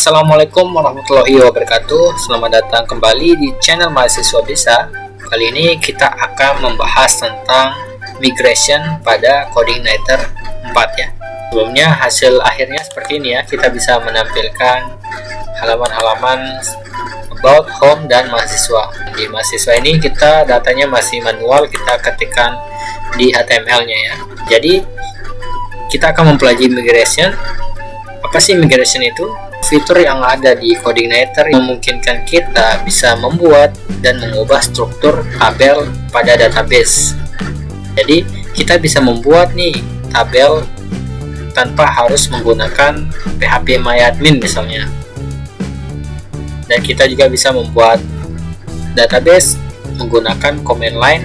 Assalamualaikum warahmatullahi wabarakatuh. Selamat datang kembali di channel Mahasiswa Bisa. Kali ini kita akan membahas tentang migration pada Coordinator 4 ya. Sebelumnya hasil akhirnya seperti ini ya. Kita bisa menampilkan halaman-halaman about home dan mahasiswa. Di mahasiswa ini kita datanya masih manual, kita ketikkan di HTML-nya ya. Jadi kita akan mempelajari migration. Apa sih migration itu? Fitur yang ada di Coordinator yang memungkinkan kita bisa membuat dan mengubah struktur tabel pada database. Jadi kita bisa membuat nih tabel tanpa harus menggunakan PHP MyAdmin misalnya. Dan kita juga bisa membuat database menggunakan command line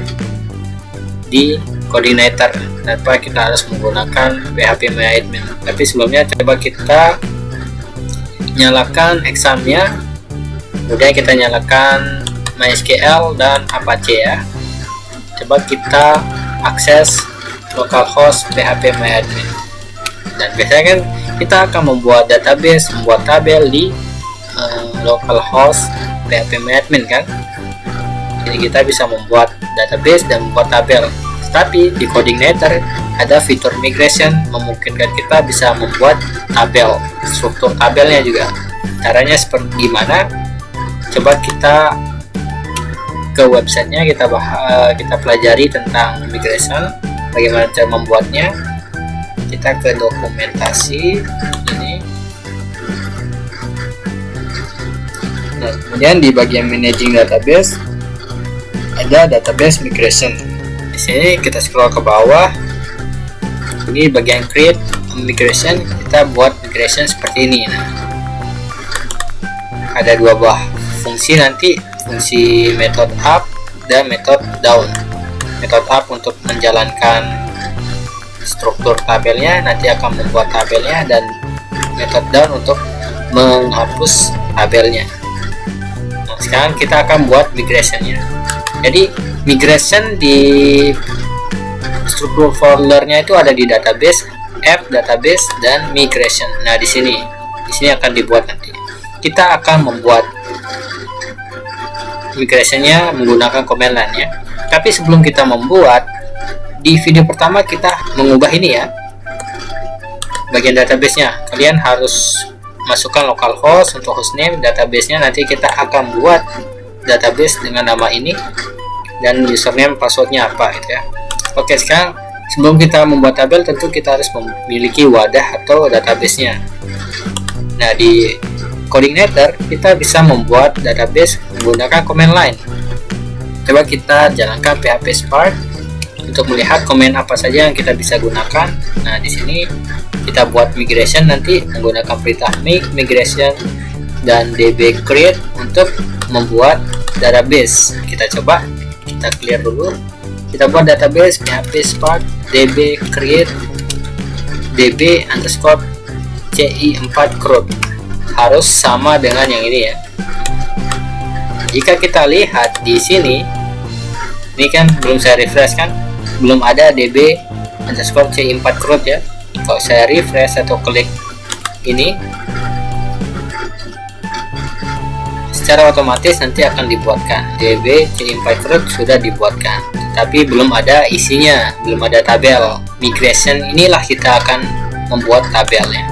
di Coordinator tanpa kita harus menggunakan PHP MyAdmin. Tapi sebelumnya coba kita nyalakan examnya, kemudian kita nyalakan MySQL dan Apache ya. Coba kita akses localhost PHP MyAdmin, dan biasanya kan kita akan membuat database, membuat tabel di localhost PHP MyAdmin kan. Jadi kita bisa membuat database dan membuat tabel. Tapi di Coordinator ada fitur migration, memungkinkan kita bisa membuat tabel, struktur tabelnya juga. Caranya seperti gimana? Coba kita ke websitenya, kita pelajari tentang migration, bagaimana cara membuatnya. Kita ke dokumentasi ini. Nah, kemudian di bagian managing database ada database migration. Di sini kita scroll ke bawah. Ini bagian create migration, kita buat migration seperti ini. Nah, ada dua buah fungsi nanti, fungsi method up dan method down. Method up untuk menjalankan struktur tabelnya, nanti akan membuat tabelnya, dan method down untuk menghapus tabelnya. Nah, sekarang kita akan buat migrationnya. Jadi migration di struktur foldernya itu ada di database, app, database, dan migration. Nah, di sini akan dibuat nanti. Kita akan membuat migrationnya menggunakan command line ya. Tapi sebelum kita membuat, di video pertama kita mengubah ini ya, bagian database-nya. Kalian harus masukkan localhost untuk hostname, database-nya nanti kita akan buat database dengan nama ini, dan username, passwordnya apa gitu ya. Oke, sekarang sebelum kita membuat tabel, tentu kita harus memiliki wadah atau database-nya. Nah, di Coordinator kita bisa membuat database menggunakan command line. Coba kita jalankan PHP Spark untuk melihat command apa saja yang kita bisa gunakan. Nah, di sini kita buat migration nanti menggunakan perintah make migration dan db create untuk membuat database. Kita coba, kita clear dulu. Kita buat database PHP Spark db create db underscore ci4 crud, harus sama dengan yang ini ya. Jika kita lihat di sini, ini kan belum saya refresh kan, belum ada db underscore ci4 crud ya. Kalau saya refresh atau klik ini, secara otomatis nanti akan dibuatkan db ci4 crud, sudah dibuatkan, tapi belum ada isinya, belum ada tabel. Migration inilah kita akan membuat tabelnya.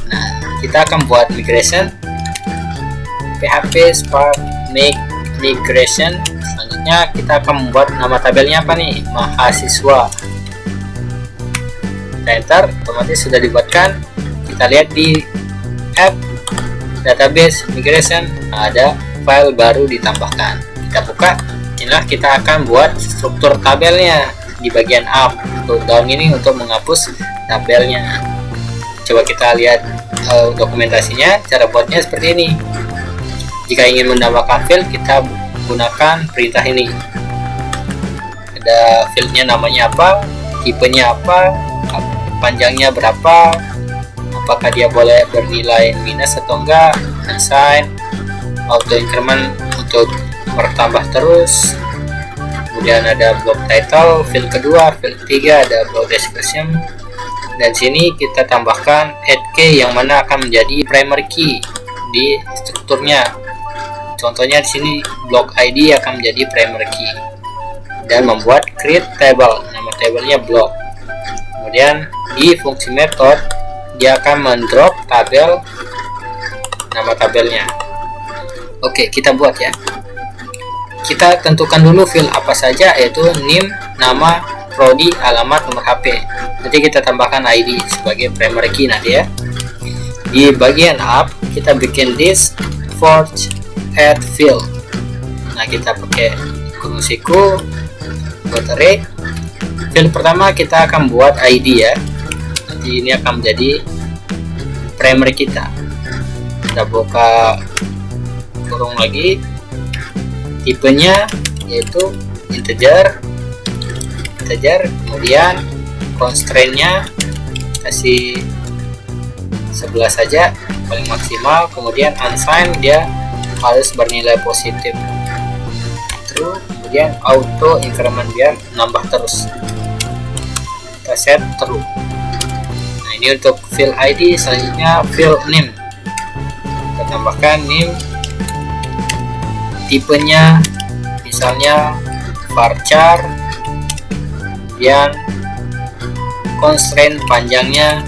Nah, kita akan buat migration PHP Spark make migration. Selanjutnya kita akan membuat nama tabelnya apa nih, mahasiswa. Kita enter, otomatis sudah dibuatkan. Kita lihat di app database migration, ada file baru ditambahkan. Kita buka. Inilah kita akan buat struktur tabelnya di bagian up. Untuk down ini untuk menghapus tabelnya. Coba kita lihat dokumentasinya. Cara buatnya seperti ini. Jika ingin menambahkan field, kita gunakan perintah ini. Ada fieldnya, namanya apa, tipenya apa, panjangnya berapa, apakah dia boleh bernilai minus atau enggak, assign, auto increment untuk bertambah terus. Kemudian ada block title, field kedua, field ketiga ada block description, dan sini kita tambahkan add key yang mana akan menjadi primary key. di strukturnya. Contohnya di sini block ID akan menjadi primary key dan membuat create table, nama tabelnya block. Kemudian di fungsi method dia akan mendrop tabel, nama tabelnya. Oke, kita buat ya. Kita tentukan dulu field apa saja, yaitu name, nama, prodi, alamat, nomor HP. Nanti kita tambahkan ID sebagai primary key nanti ya. Di bagian up kita bikin list forge add field. Nah, kita pakai kurung siku buat array. Field pertama kita akan buat ID ya. Nanti ini akan menjadi primary kita. Kita buka kurung lagi. Tipenya yaitu integer, kemudian constraint-nya kasih 11 saja paling maksimal, kemudian unsigned dia harus bernilai positif true, kemudian auto increment biar nambah terus, kita set true. Nah, ini untuk field ID. Selanjutnya field name, kita tambahkan name, tipenya misalnya varchar, kemudian constraint panjangnya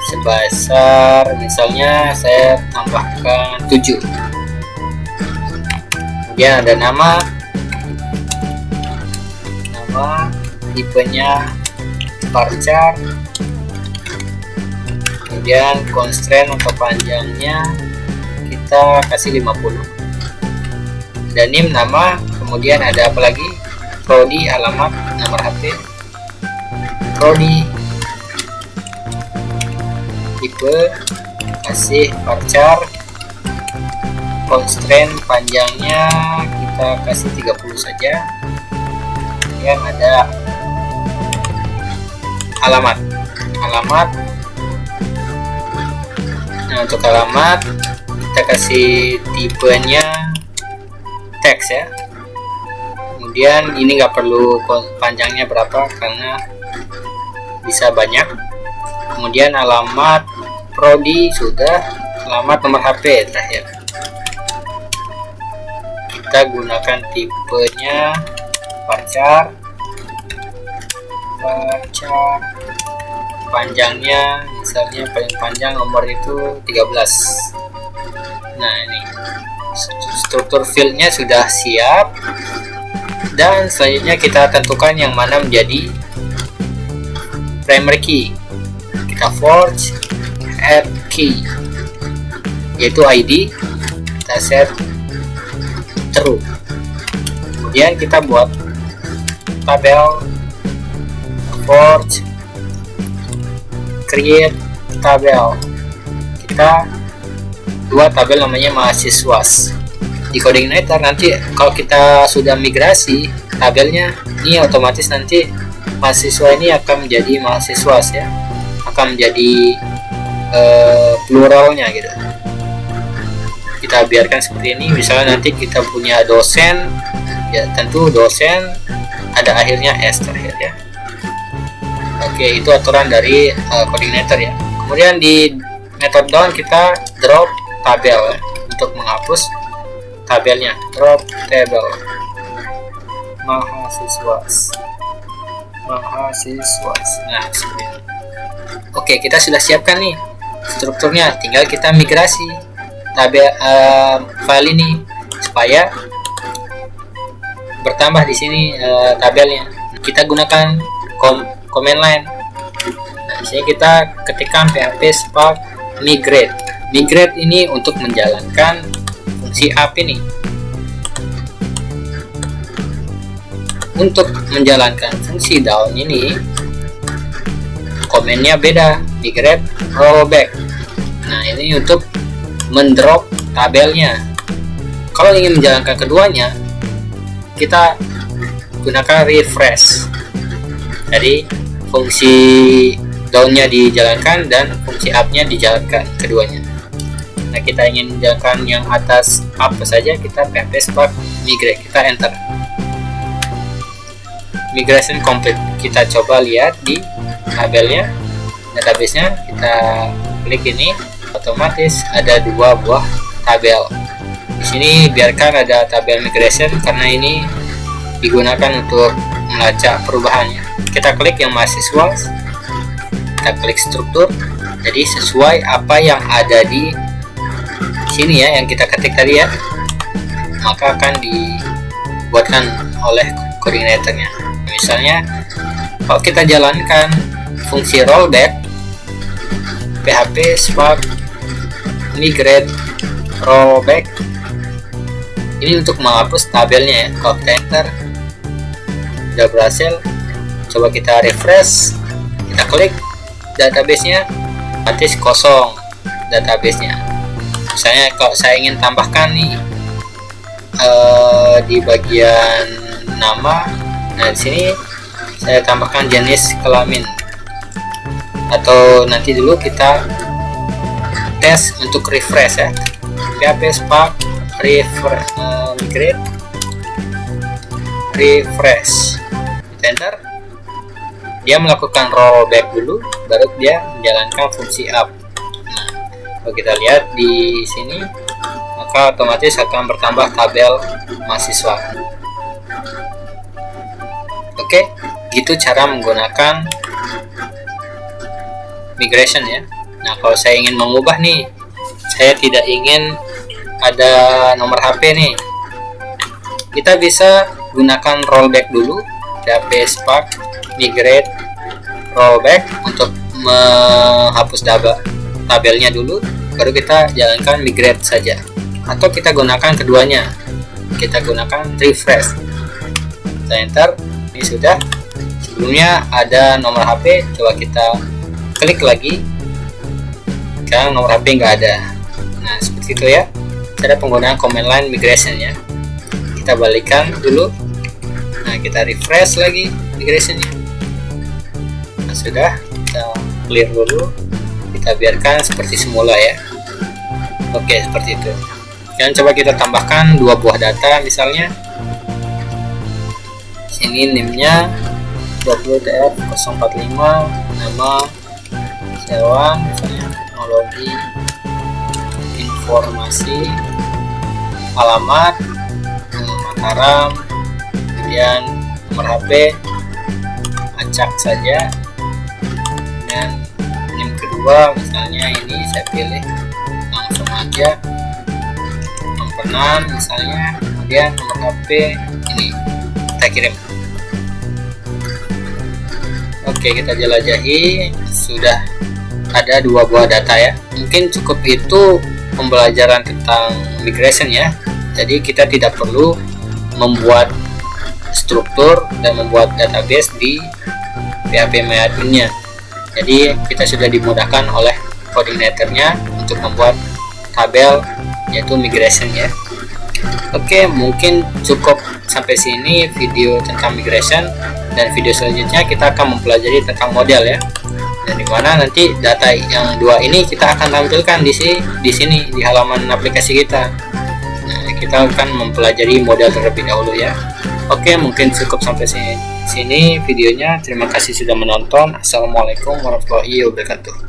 sebesar misalnya saya tambahkan 7. Kemudian ada nama tipenya varchar, kemudian constraint untuk panjangnya kita kasih 50. Dan name nama, kemudian ada apa lagi, prodi, alamat, nomor HP, prodi, tipe kasih varchar, constraint panjangnya kita kasih 30 saja. Kemudian ada alamat. Nah, untuk alamat kita kasih tipenya teks ya. Kemudian ini nggak perlu panjangnya berapa karena bisa banyak. Kemudian alamat prodi sudah, alamat nomor HP terakhir. Kita gunakan tipenya varchar, panjangnya misalnya paling panjang nomor itu 13. Nah, ini struktur fieldnya sudah siap, dan selanjutnya kita tentukan yang mana menjadi primary key. Kita forge add key, yaitu ID, kita set true. Kemudian kita buat tabel forge create tabel. Kita buat tabel namanya mahasiswas. Di Codeigniter nanti kalau kita sudah migrasi tabelnya, ini otomatis nanti mahasiswa ini akan menjadi mahasiswas ya, akan menjadi pluralnya gitu. Kita biarkan seperti ini. Misalnya nanti kita punya dosen ya, tentu dosen ada akhirnya s terakhir ya. Oke, itu aturan dari Codeigniter ya. Kemudian di method down kita drop tabel ya, untuk menghapus tabelnya. Drop table mahasiswas. Nah, seperti ini. Oke, kita sudah siapkan nih strukturnya, tinggal kita migrasi tabel file ini supaya bertambah di sini tabelnya. Kita gunakan command line. Nah, di sini kita ketikkan php spark migrate. Migrate ini untuk menjalankan fungsi up ini. Untuk menjalankan fungsi down ini komennya beda, migrate rollback. Nah, ini untuk mendrop tabelnya. Kalau ingin menjalankan keduanya, kita gunakan refresh. Jadi fungsi downnya dijalankan dan fungsi up-nya dijalankan keduanya. Nah, kita ingin menjalankan yang atas up saja, kita php spark migrate, kita enter. Migration complete. Kita coba lihat di tabelnya, database-nya, kita klik ini. otomatis ada dua buah tabel. Di sini biarkan ada tabel migration karena ini digunakan untuk melacak perubahannya. Kita klik yang mahasiswa, kita klik struktur. Jadi sesuai apa yang ada di sini ya, yang kita ketik tadi ya, maka akan dibuatkan oleh koordinatornya. Misalnya kalau kita jalankan fungsi rollback php spark migrate rollback, ini untuk menghapus tabelnya ya. Kalau kita enter sudah berhasil. Coba kita refresh, kita klik database-nya, otomatis kosong database-nya. Misalnya kalau saya ingin tambahkan nih di bagian nama, nah di sini saya tambahkan jenis kelamin, atau nanti dulu kita tes untuk refresh ya. php spark migrate refresh, kita enter, dia melakukan rollback dulu, baru dia menjalankan fungsi up. Nah, kalau kita lihat di sini, maka otomatis akan bertambah tabel mahasiswa. Oke, gitu cara menggunakan migration ya. Nah, kalau saya ingin mengubah nih, saya tidak ingin ada nomor HP nih, kita bisa gunakan rollback dulu, php spark migrate rollback untuk menghapus tabelnya dulu, baru kita jalankan migrate saja. Atau kita gunakan keduanya, kita gunakan refresh, kita enter, ini sudah. Sebelumnya ada nomor HP, coba kita klik lagi, sekarang nomor HP nggak ada. Nah, seperti itu ya cara penggunaan command line migration ya. Kita balikan dulu, nah kita refresh lagi migrationnya. Nah, sudah, kita clear dulu, kita biarkan seperti semula ya. Oke, seperti itu. Dan coba kita tambahkan dua buah data, misalnya sini name-nya WTF045, nama Sewan, misalnya teknologi informasi, alamat Mataram, kemudian nomor HP acak saja, dan name kedua misalnya ini saya pilih langsung aja Mempenan misalnya, kemudian nomor HP ini kita kirim. Oke, kita jelajahi, sudah ada dua buah data ya. Mungkin cukup itu pembelajaran tentang migration ya. Jadi kita tidak perlu membuat struktur dan membuat database di PHP MyAdmin-nya. Jadi kita sudah dimudahkan oleh koordinatornya untuk membuat tabel, yaitu migration ya. Oke, mungkin cukup sampai sini video tentang migration, dan video selanjutnya kita akan mempelajari tentang model ya. Dan dimana nanti data yang dua ini kita akan tampilkan di sini di halaman aplikasi kita. Nah, kita akan mempelajari model terlebih dahulu ya. Oke, mungkin cukup sampai sini videonya. Terima kasih sudah menonton. Assalamualaikum warahmatullahi wabarakatuh.